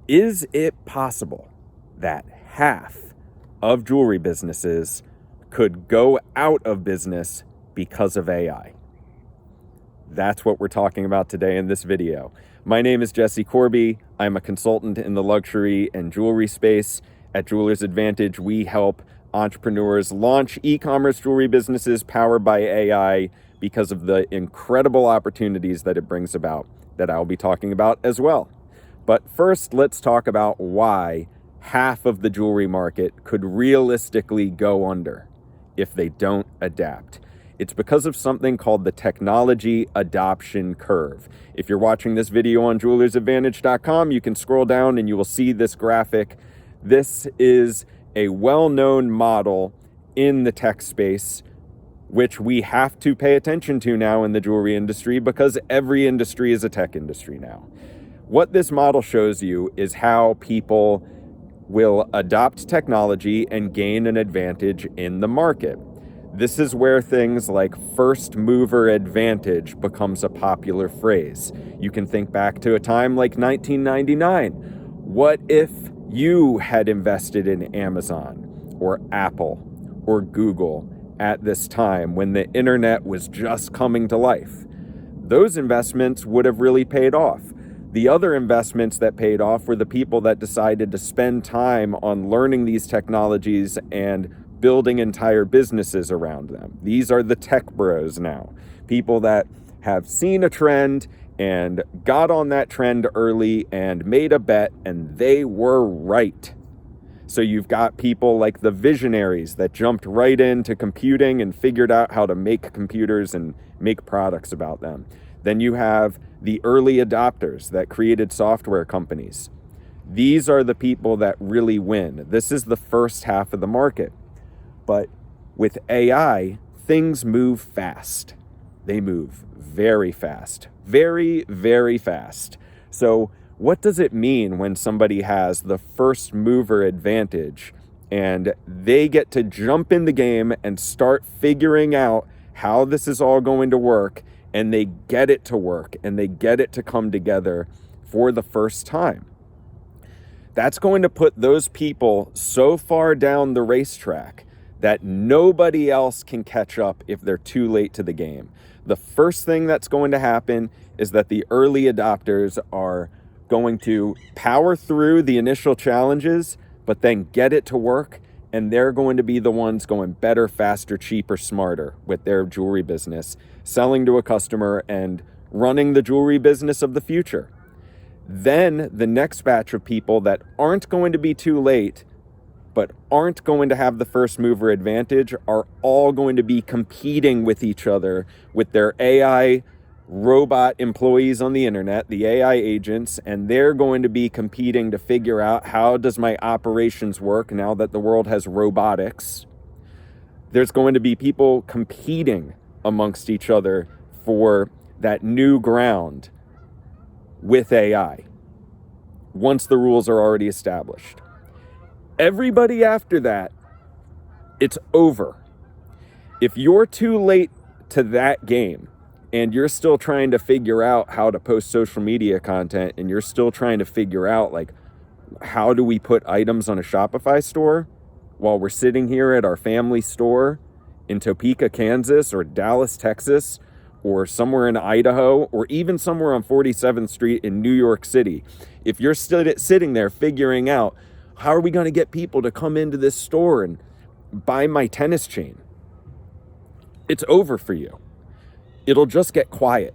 Is it possible that half of jewelry businesses could go out of business because of AI? That's what we're talking about today in this video. My name is Jesse Corby. I'm a consultant in the luxury and jewelry space. At Jewelers Advantage, we help entrepreneurs launch e-commerce jewelry businesses powered by AI because of the incredible opportunities that it brings about, that I'll be talking about as well. But first, let's talk about why half of the jewelry market could realistically go under if they don't adapt. It's because of something called the technology adoption curve. If you're watching this video on jewelersadvantage.com, you can scroll down and you will see this graphic. This is a well-known model in the tech space, which we have to pay attention to now in the jewelry industry because every industry is a tech industry now. What this model shows you is how people will adopt technology and gain an advantage in the market. This is where things like first mover advantage becomes a popular phrase. You can think back to a time like 1999. What if you had invested in Amazon or Apple or Google at this time when the internet was just coming to life? Those investments would have really paid off. The other investments that paid off were the people that decided to spend time on learning these technologies and building entire businesses around them. These are the tech bros now. People that have seen a trend and got on that trend early and made a bet, and they were right. So you've got people like the visionaries that jumped right into computing and figured out how to make computers and make products about them. Then you have the early adopters that created software companies. These are the people that really win. This is the first half of the market. But with AI, things move fast. They move very fast. Very, very fast. So what does it mean when somebody has the first mover advantage and they get to jump in the game and start figuring out how this is all going to work, and they get it to work and they get it to come together for the first time? That's going to put those people so far down the racetrack that nobody else can catch up if they're too late to the game. The first thing that's going to happen is that the early adopters are going to power through the initial challenges, but then get it to work, and they're going to be the ones going better, faster, cheaper, smarter with their jewelry business, selling to a customer and running the jewelry business of the future. Then the next batch of people that aren't going to be too late but aren't going to have the first mover advantage are all going to be competing with each other with their AI robot employees on the internet, the AI agents, and they're going to be competing to figure out, how does my operations work now that the world has robotics? There's going to be people competing amongst each other for that new ground with AI once the rules are already established. Everybody after that, it's over. If you're too late to that game and you're still trying to figure out how to post social media content, and you're still trying to figure out, like, how do we put items on a Shopify store while we're sitting here at our family store in Topeka, Kansas, or Dallas, Texas, or somewhere in Idaho, or even somewhere on 47th Street in New York City, if you're still sitting there figuring out, how are we going to get people to come into this store and buy my tennis chain? It's over for you. It'll just get quiet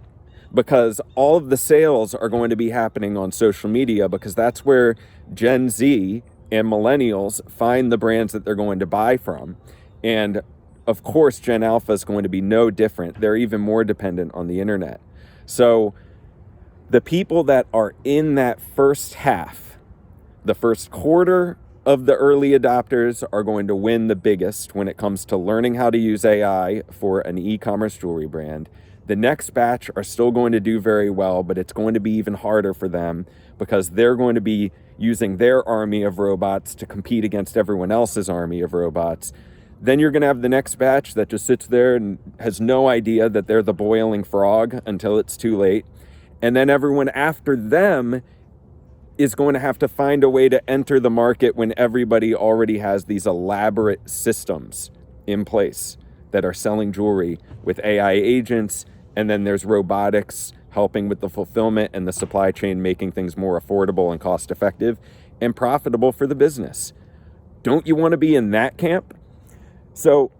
because all of the sales are going to be happening on social media, because that's where Gen Z and millennials find the brands that they're going to buy from. And of course, Gen Alpha is going to be no different. They're even more dependent on the internet. So the people that are in that first half, the first quarter of the early adopters, are going to win the biggest when it comes to learning how to use AI for an e-commerce jewelry brand. The next batch are still going to do very well, but it's going to be even harder for them because they're going to be using their army of robots to compete against everyone else's army of robots. Then you're going to have the next batch that just sits there and has no idea that they're the boiling frog until it's too late. And then everyone after them is going to have to find a way to enter the market when everybody already has these elaborate systems in place that are selling jewelry with AI agents, and then there's robotics helping with the fulfillment and the supply chain, making things more affordable and cost effective and profitable for the business. Don't you want to be in that camp? So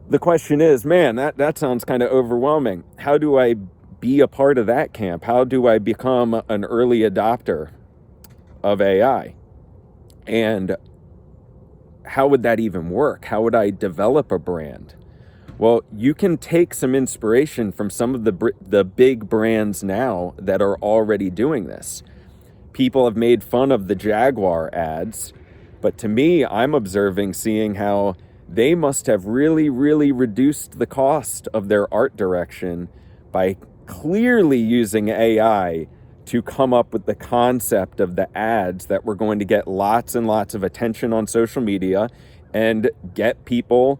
the question is, man, that sounds kind of overwhelming. How do I be a part of that camp? How do I become an early adopter of AI? And how would that even work? How would I develop a brand? Well, you can take some inspiration from some of the big brands now that are already doing this. People have made fun of the Jaguar ads, but to me, I'm seeing how they must have really, really reduced the cost of their art direction by clearly using AI to come up with the concept of the ads that were going to get lots and lots of attention on social media and get people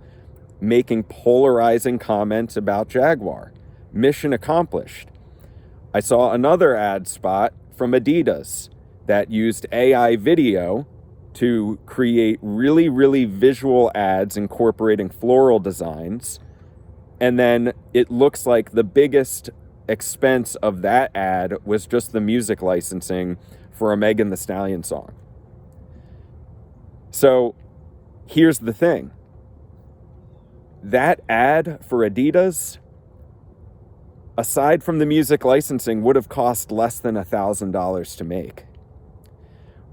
making polarizing comments about Jaguar. Mission accomplished. I saw another ad spot from Adidas that used AI video to create really, really visual ads incorporating floral designs. And then it looks like the biggest expense of that ad was just the music licensing for a Megan Thee Stallion song. So here's the thing. That ad for Adidas, aside from the music licensing, would have cost less than $1,000 to make,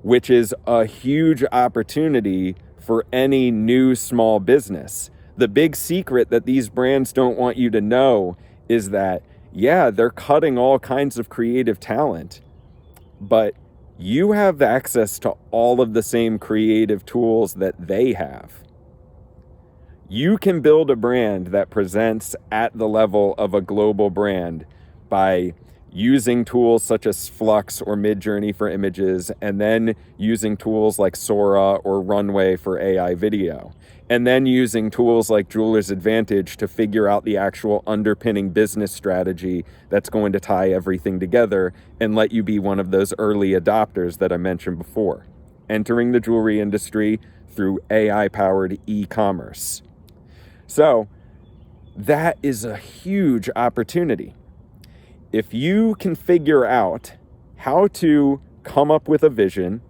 which is a huge opportunity for any new small business. The big secret that these brands don't want you to know is that, yeah, they're cutting all kinds of creative talent, but you have access to all of the same creative tools that they have. You can build a brand that presents at the level of a global brand by using tools such as Flux or Midjourney for images, and then using tools like Sora or Runway for AI video, and then using tools like Jeweler's Advantage to figure out the actual underpinning business strategy that's going to tie everything together and let you be one of those early adopters that I mentioned before, entering the jewelry industry through AI-powered e-commerce. So that is a huge opportunity. If you can figure out how to come up with a vision,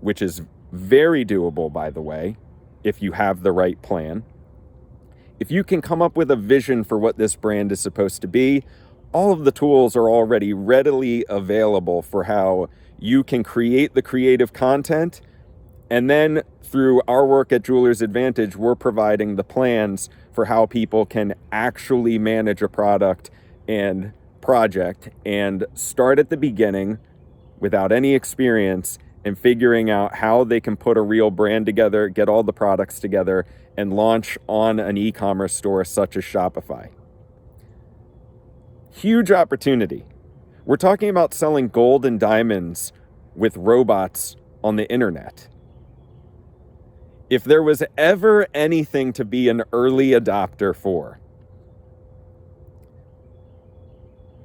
which is very doable, by the way, if you have the right plan, if you can come up with a vision for what this brand is supposed to be, all of the tools are already readily available for how you can create the creative content. And then through our work at Jeweler's Advantage, we're providing the plans for how people can actually manage a product and project and start at the beginning without any experience and figuring out how they can put a real brand together, get all the products together, and launch on an e-commerce store such as Shopify. Huge opportunity. We're talking about selling gold and diamonds with robots on the internet. If there was ever anything to be an early adopter for,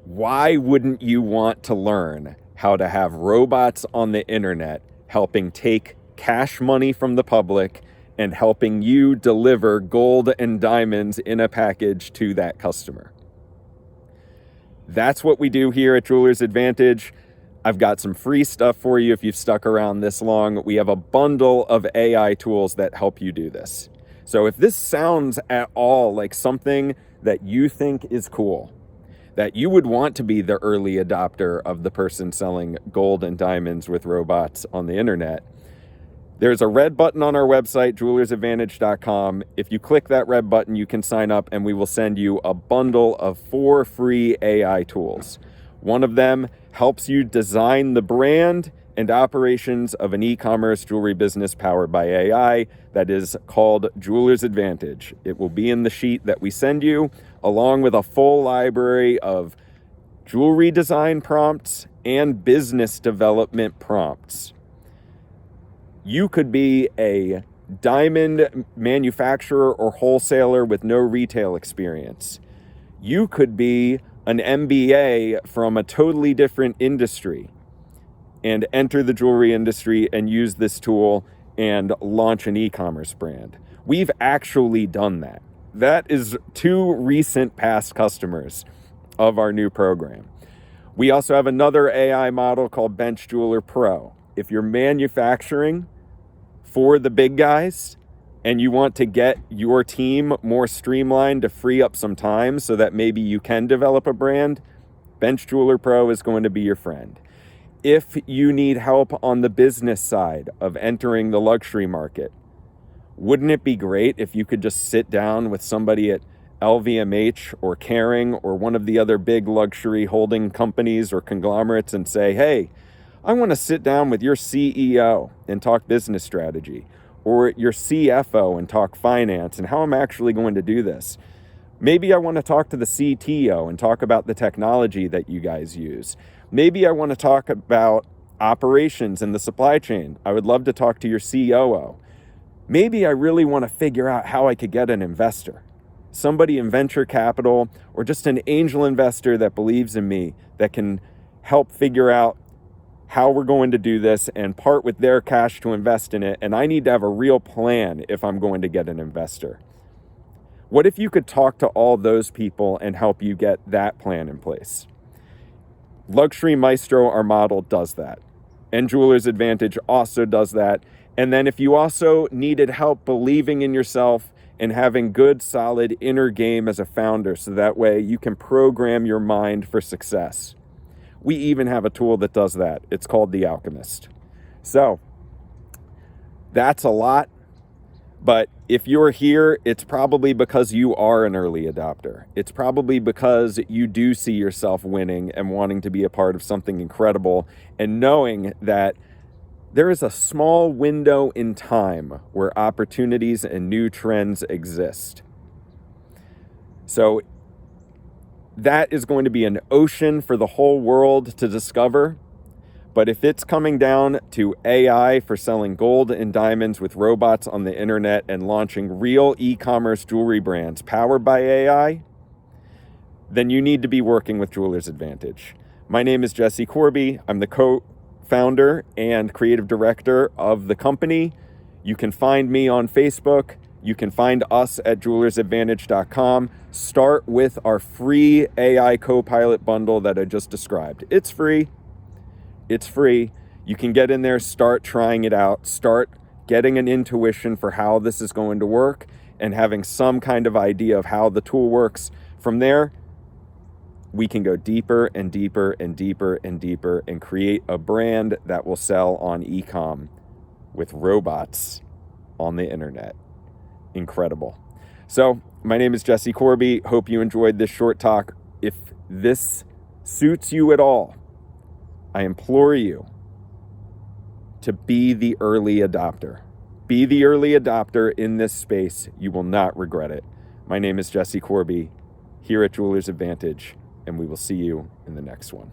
why wouldn't you want to learn how to have robots on the internet helping take cash money from the public and helping you deliver gold and diamonds in a package to that customer? That's what we do here at Jeweler's Advantage. I've got some free stuff for you if you've stuck around this long. We have a bundle of AI tools that help you do this. So if this sounds at all like something that you think is cool, that you would want to be the early adopter of the person selling gold and diamonds with robots on the internet, there's a red button on our website, jewelersadvantage.com. If you click that red button, you can sign up and we will send you a bundle of 4 free AI tools. One of them helps you design the brand and operations of an e-commerce jewelry business powered by AI that is called Jeweler's Advantage. It will be in the sheet that we send you, along with a full library of jewelry design prompts and business development prompts. You could be a diamond manufacturer or wholesaler with no retail experience. You could be an MBA from a totally different industry. and enter the jewelry industry and use this tool and launch an e-commerce brand. We've actually done that. That is 2 recent past customers of our new program. We also have another AI model called Bench Jeweler Pro. If you're manufacturing for the big guys and you want to get your team more streamlined to free up some time so that maybe you can develop a brand, Bench Jeweler Pro is going to be your friend. If you need help on the business side of entering the luxury market, wouldn't it be great if you could just sit down with somebody at LVMH or Kering or one of the other big luxury holding companies or conglomerates and say, hey, I want to sit down with your CEO and talk business strategy, or your CFO and talk finance and how I'm actually going to do this. Maybe I want to talk to the CTO and talk about the technology that you guys use. Maybe I want to talk about operations and the supply chain. I would love to talk to your COO. Maybe I really want to figure out how I could get an investor, somebody in venture capital or just an angel investor that believes in me, that can help figure out how we're going to do this and part with their cash to invest in it. And I need to have a real plan if I'm going to get an investor. What if you could talk to all those people and help you get that plan in place? Luxury Maestro, our model, does that. And Jeweler's Advantage also does that. And then if you also needed help believing in yourself and having good, solid inner game as a founder, so that way you can program your mind for success, we even have a tool that does that. It's called the Alchemist. So that's a lot. But if you're here, it's probably because you are an early adopter. It's probably because you do see yourself winning and wanting to be a part of something incredible, and knowing that there is a small window in time where opportunities and new trends exist. So that is going to be an ocean for the whole world to discover. But if it's coming down to AI for selling gold and diamonds with robots on the internet and launching real e-commerce jewelry brands powered by AI, then you need to be working with Jeweler's Advantage. My name is Jesse Corby. I'm the co-founder and creative director of the company. You can find me on Facebook. You can find us at jewelersadvantage.com. Start with our free AI Copilot bundle that I just described. It's free. It's free. You can get in there, start trying it out, start getting an intuition for how this is going to work and having some kind of idea of how the tool works. From there, we can go deeper and deeper and deeper and deeper and create a brand that will sell on e-com with robots on the internet. Incredible. So, my name is Jesse Corby. Hope you enjoyed this short talk. If this suits you at all, I implore you to be the early adopter. Be the early adopter in this space. You will not regret it. My name is Jesse Corby here at Jeweler's Advantage, and we will see you in the next one.